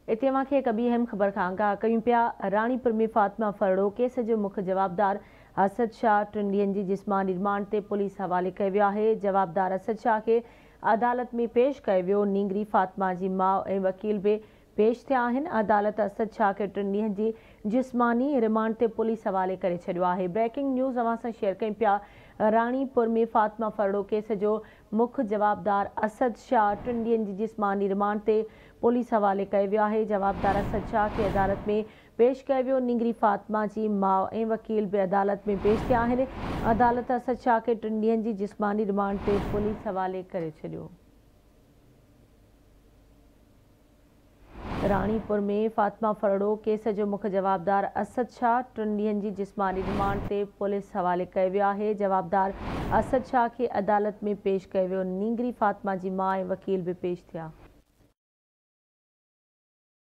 इते मांखे हिकु ॿी अहम ख़बर खां आगाह कयूं पिया। राणीपुर में फातिमा फरड़ो केस जो मुख्य जवाबदार असद शाह 3 ॾींहंनि जी जिस्मानी रिमांड ते पुलिस हवाले कयो वियो आहे। जवाबदार असद शाह खे अदालत में पेश कयो वियो। नींगरी फातिमा जी माउ ऐं वकील बि पेश थिया आहिनि। अदालत असद शाह खे 3 ॾींहंनि जी जिस्मानी रिमांड ते पुलिस हवाले करे छॾियो आहे। ब्रेकिंग न्यूज़ अवां सां शेयर कयूं पिया। राणीपुर में फातिमा फरड़ो केस जो मुख्य जवाबदार असद शाह 3 ॾींहंनि जी जिस्मानी रिमांड ते पुलिस हवाले कयो वियो आहे। जवाबदार असद शाह खे अदालत में पेश कयो वियो। नींगरी फातिमा जी माउ ऐं वकील बि अदालत में पेश थिया आहिनि। अदालत असद शाह खे 3 ॾींहंनि जी जिस्मानी रिमांड ते पुलिस हवाले करे छॾियो। राणीपुर में फातिमा फरड़ो केस जो मुख्य जवाबदार असद शाह 3 ॾींहंनि जी जिस्मानी रिमांड ते पुलिस हवाले कयो वियो आहे। जवाबदार असद शाह खे अदालत में पेश कयो वियो। नींगरी फातिमा जी माउ ऐं वकील बि पेश थिया।